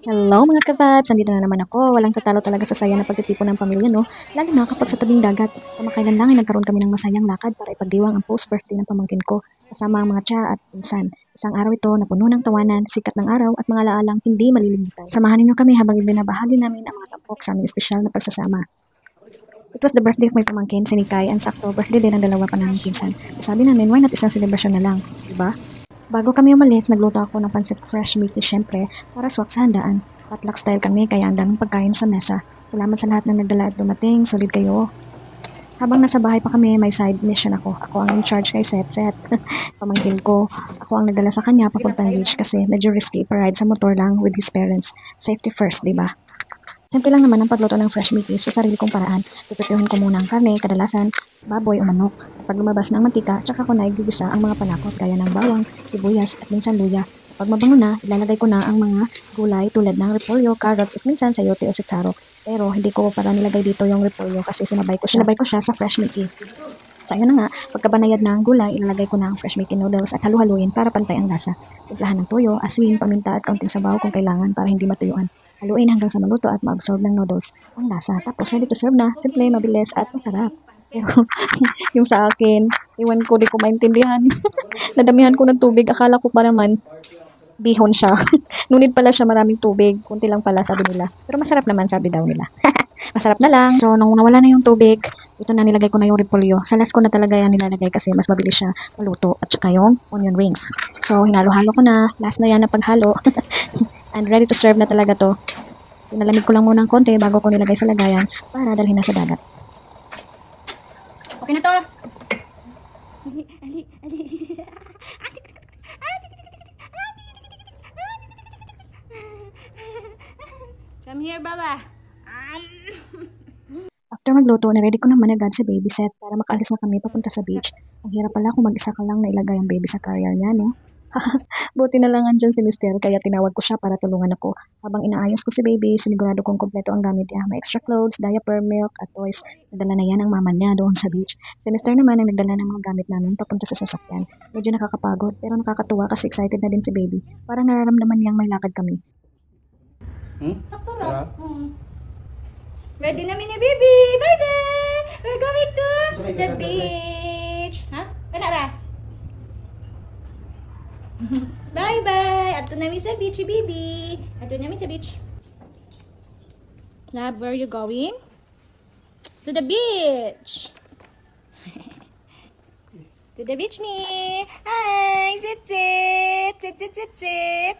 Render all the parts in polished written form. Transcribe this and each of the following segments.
Hello mga kabats! Andito na naman ako. Walang tatalo talaga sa saya ng pagtitipon ng pamilya, no? Lalo na kapag sa tabing dagat. Kamakailan lang ay nagkaroon kami ng masayang lakad para ipagdiwang ang post-birthday ng pamangkin ko kasama ang mga tiya at pinsan. Isang araw ito na puno ng tawanan, sikat ng araw at mga laalang hindi malilimutan. Samahan ninyo kami habang ibinabahagi namin ang mga tampok sa aming espesyal na pagsasama. It was the birthday of my pamangkin, si Nikay, and sakto birthday din ang dalawa pa naming pinsan. So sabi namin, why not isang celebration na lang, diba? Bago kami umalis, nagluto ako ng pancit fresh meaty syempre para swak sa handaan. Potluck style kami kaya ang daming pagkain sa mesa. Salamat sa lahat ng nagdala at dumating, solid kayo. Habang nasa bahay pa kami, may side mission ako. Ako ang in charge kay Set. Pamangkin ko, ako ang nagdala sa kanya papuntang beach kasi medyo risky pa-ride sa motor lang with his parents. Safety first, diba? Simple lang naman ang pagluto ng fresh meaty sa sarili kong paraan. Pipituhin ko muna ang karne, kadalasan baboy o manok. Pag lumabas ng mantika, tsaka ko na igigisa ang mga panakot gaya ng bawang, sibuyas at minsan luya. Pag mabango na, ilalagay ko na ang mga gulay tulad ng repolyo, carrots at minsan sayote o sitsaro. Pero hindi ko para nilagay dito yung repolyo kasi sinabay ko siya sa fresh meaty. So ayun na nga, pagkabanayad na ang gulay, ilalagay ko na ang fresh meaty noodles at halu-haluin para pantay ang lasa. Timplahan ng toyo, asin, paminta at kaunting sabaw kung kailangan para hindi matuyuan. Haluin hanggang sa maluto at ma-absorb ng noodles ang lasa. Tapos ready to serve na, simple, mabilis at masarap. Pero yung sa akin, iwan ko, di ko maintindihan. Nadamihan ko ng tubig, akala ko pa naman bihon siya. Ngunit pala siya maraming tubig, kunti lang pala sabi nila. Pero masarap naman sabi daw nila. Masarap na lang. So nung nawala na yung tubig, ito na nilagay ko na yung repolyo. Sa last ko na talaga yan nilalagay kasi mas mabilis siya maluto at saka yung onion rings. So hinalo-halo ko na, last na yan na paghalo. And ready to serve na talaga to. Pinalamig ko lang muna ng konti bago ko nilagay sa lagayan para dalhin na sa dagat. Okay na to. Come here, Baba. After magluto, na-ready ko naman agad sa baby set para makaalis na kami papunta sa beach. Ang hirap pala kung mag-isa ka lang na ilagay ang baby sa carrier niya, no? Buti na lang andyan si Mister, kaya tinawag ko siya para tulungan ako. Habang inaayos ko si baby, sinigurado kong kompleto ang gamit niya. May extra clothes, diaper, milk, at toys. Nadala na yan ang mama niya doon sa beach. Si Mister naman ang nagdala ng mga gamit namin papunta sa sasakyan. Medyo nakakapagod, pero nakakatuwa kasi excited na din si baby. Parang nararamdaman niyang may lakad kami. Sakto lang. Ready na mini baby. Bye-bye. We're going to the beach. Ha? Kana ra? Bye-bye. Ato namin sa beach, baby. Ato namin sa beach. Love, where are you going? To the beach. To the beach, me. Hi, sit. Sit.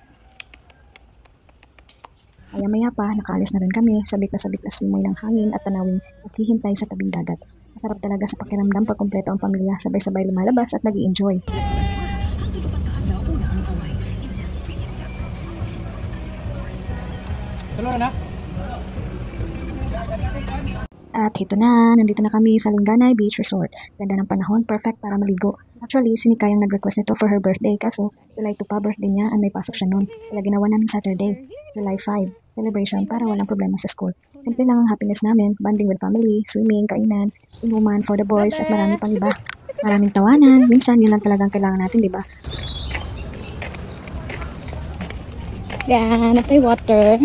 Maya-maya pa, nakaalis na rin kami, sabik na simoy ng hangin at tanawing naghihintay sa tabing dagat. Masarap talaga sa pakiramdam pag kumpleto ang pamilya, sabay-sabay lumalabas at nag-i-enjoy. At ito na, nandito na kami sa Linganay Beach Resort. Ganda ng panahon, perfect para maligo. Actually, si Nikay ang nag-request nito for her birthday, kaso July 2 pa birthday niya and may pasok siya noon. Kaya ginawa namin Saturday, July 5, celebration para walang problema sa school. Simple lang ang happiness namin, bonding with family, swimming, kainan, inuman for the boys at marami pang iba. Maraming tawanan, minsan yun lang talagang kailangan natin, di ba? Yan, at may water.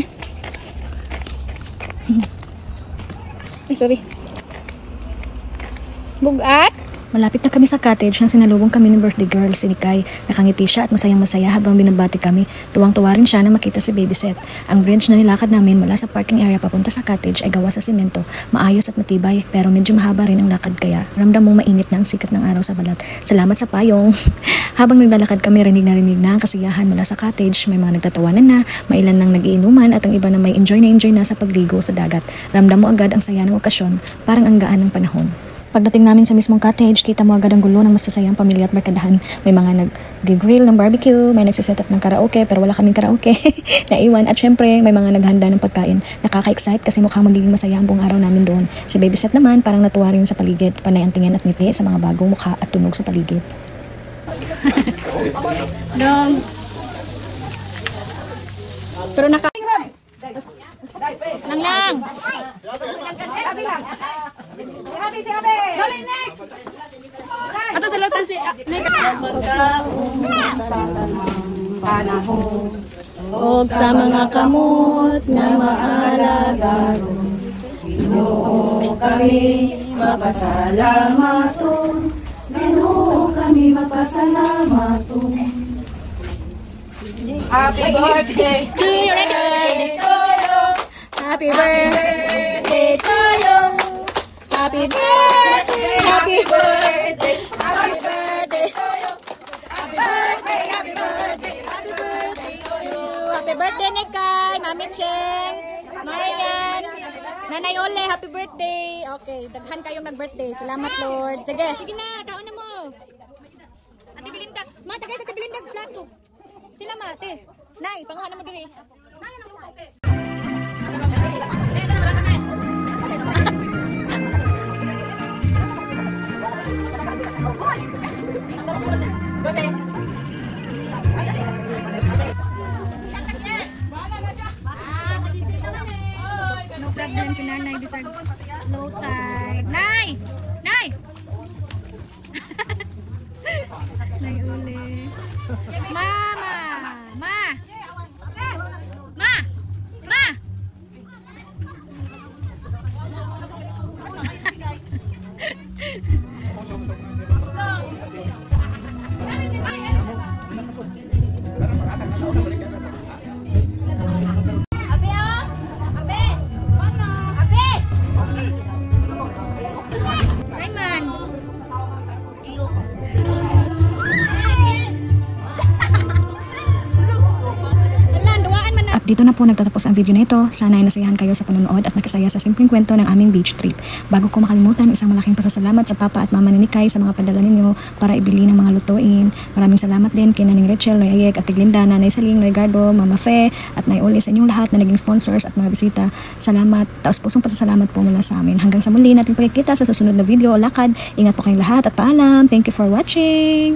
Ay, sorry. Bugat? Malapit na kami sa cottage nang sinalubong kami ng birthday girl, si Nikay. Nakangiti siya at masayang-masaya habang binabati kami. Tuwang-tuwa rin siya na makita si Baby Set. Ang bridge na nilakad namin mula sa parking area papunta sa cottage ay gawa sa semento. Maayos at matibay pero medyo mahaba rin ang lakad kaya ramdam mong mainit na ang sikat ng araw sa balat. Salamat sa payong! Habang naglalakad kami, rinig na ang kasiyahan mula sa cottage. May mga nagtatawanan na, may ilan nang nag-iinuman at ang iba na may enjoy na sa pagligo sa dagat. Ramdam mo agad ang saya ng okasyon, parang ang gaan ng panahon. Pagdating namin sa mismong cottage, kita mo agad ang gulo ng masasayang pamilya at barkadahan. May mga nag-grill ng barbecue, may nagsiset up ng karaoke pero wala kaming karaoke. Naiwan at syempre may mga naghanda ng pagkain. Nakaka-excite kasi mukhang magiging masaya ang buong araw namin doon. Si Baby Set naman parang natuwa rin sa paligid, panay ang tingin at ngiti sa mga bagong mukha at tunog sa paligid. Dong. Pero naka... Lang. Ato sa lutan si... Panahon ug sa mga kamot nga maalagaron. Ginoo kami mapasalamatun. Ginoo kami mapasalamatun. Happy birthday To you, ready? to you. Happy birthday to you. Happy birthday, happy birthday, happy birthday to you. Happy birthday, happy birthday, happy birthday to you. Happy birthday, Nikay, Mami Cheng, Marian, Nanay Ole, happy birthday. Okay, daghan kayong nag-birthday. Salamat, Lord. Sige, sige na, kaon na mo. Ate Belinda, ma, tagay sa Ate Belinda, plato. Sila, ma, ate. Nay, panguha na mo diri. No problem si nanay bisag low tide. Nay! Nay! Nay uli. Mama! Ma! Ma! Ma! Dito na po nagtatapos ang video na ito. Sana ay nasiyahan kayo sa panonood at nakisaya sa simpleng kwento ng aming beach trip. Bago ko makalimutan, isang malaking pasasalamat sa papa at mama ni Nikay sa mga padala ninyo para ibili ng mga lutuin. Maraming salamat din kay Naning Rachel, Noy Ayek, at Tiglinda, Nanay Saling, Noy Gardo, Mama Fe, at Nay Uli sa inyong lahat na naging sponsors at mga bisita. Salamat, taos-pusong pasasalamat po mula sa amin. Hanggang sa muli nating pagkikita sa susunod na video o lakad. Ingat po kayong lahat at paalam. Thank you for watching.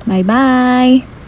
Bye-bye!